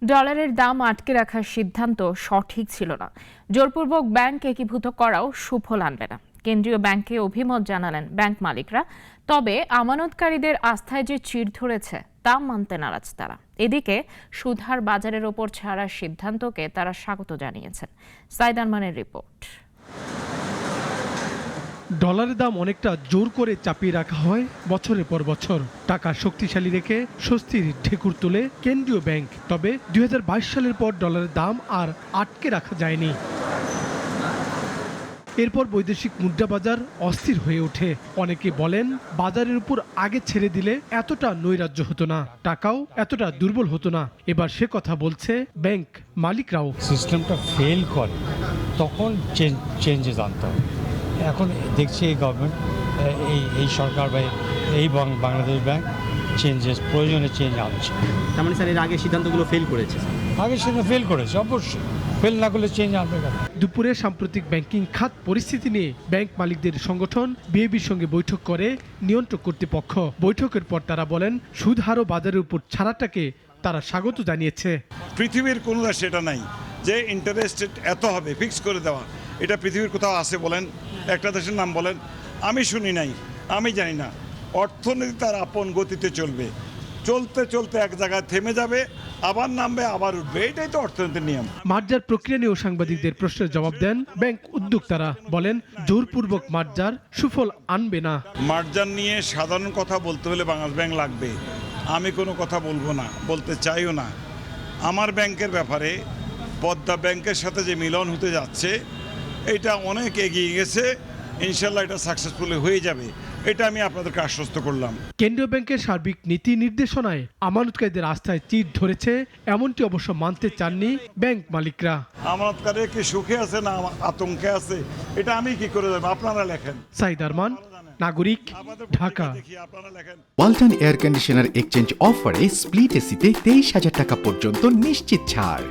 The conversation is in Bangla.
ডলারের দাম আটকে রাখার সিদ্ধান্ত সঠিক ছিল না। জোরপূর্বক ব্যাংক একীভূত করাও সুফল আনবে না। কেন্দ্রীয় ব্যাংকে অভিমত জানালেন ব্যাংক মালিকরা। তবে আমানতকারীদের আস্থায় যে চিড় ধরেছে তা মানতে নারাজ তারা। এদিকে সুদহার বাজারের ওপর ছাড়ার সিদ্ধান্তকে তারা স্বাগত জানিয়েছেন। সাইদ আরমানের রিপোর্ট। ডলারের দাম অনেকটা জোর করে চাপিয়ে রাখা হয় বছরের পর বছর। টাকা শক্তিশালী রেখে স্বস্তির ঢেকুর তুলে কেন্দ্রীয় ব্যাংক। তবে 2022 সালের পর ডলারের দাম আর আটকে রাখা যায়নি। এরপর বৈদেশিক মুদ্রা বাজার অস্থির হয়ে ওঠে। অনেকে বলেন বাজারের উপর আগে ছেড়ে দিলে এতটা নৈরাজ্য হতো না, টাকাও এতটা দুর্বল হতো না। এবার সে কথা বলছে ব্যাংক মালিকরাও। সিস্টেমটা ফেল করে তখন চেঞ্জেস আনতে হবে। এখন দেখছি এই গভর্নমেন্ট, এই সরকার বা এই বাংলাদেশ ব্যাংক প্রয়োজনে চেঞ্জ আনছে। তার মানে স্যার এর আগে সিদ্ধান্তগুলো ফেল করেছে। আগে সেটা ফেল করেছে, অবশ্যই ফেল না করলে চেঞ্জ আনবে কেন। দুপুরে সাম্প্রতিক ব্যাংকিং খাত পরিস্থিতি নিয়ে ব্যাংক মালিকদের সংগঠন বিএবির সঙ্গে বৈঠক করে নিয়ন্ত্রক কর্তৃপক্ষ। বৈঠকের পর তারা বলেন সুদ হার ও বাজারের উপর ছাড়াটাকে তারা স্বাগত জানিয়েছে। পৃথিবীর কোনো দেশে এটা নাই যে ইন্টারেস্ট এত হবে ফিক্স করে দেওয়া। এটা পৃথিবীর কোথাও আছে বলেন? একটা দেশের নাম বলেন। আমি শুনি নাই, আমি জানি না। অর্থনীতি তার আপন গতিতে চলবে, চলতে চলতে এক জায়গায় থেমে যাবে, আবার নামবে, আবার উঠবে। এটাই তো অর্থনীতির নিয়ম। মার্জার প্রক্রিয়া নিয়েও সাংবাদিকদের প্রশ্নের জবাব দেন ব্যাংক উদ্যোক্তারা। বলেন জোরপূর্বক মার্জার সুফল আনবে না। মার্জার নিয়ে সাধারণ কথা বলতে হলে বাংলাদেশ ব্যাংক লাগবে। আমি কোনো কথা বলবো না, বলতে চাইও না। আমার ব্যাংকের ব্যাপারে পদ্মা ব্যাংকের সাথে যে মিলন হতে যাচ্ছে এটা অনেক এগিয়ে গেছে। ইনশাল্লাহ এটা সাকসেসফুলি হয়ে যাবে, এটা আমি আপনাদেরকে আশ্বস্ত করলাম। কেন্দ্রীয় ব্যাংকের সার্বিক নীতি নির্দেশনায় আমানতকারীদের আস্থায় চিড় ধরেছে, এমনটি অবশ্য মানতে চাননি ব্যাংক মালিকরা। আমানতকারী কি সুখে আছে না আতঙ্কে আছে, এটা আমি কি করে দেবো? আপনারা লেখেন। সাইদ আরমান, নাগরিক, Dhaka. Walton air conditioner exchange অফারে স্প্লিট এসিতে 23,000 টাকা পর্যন্ত নিশ্চিত ছাড়।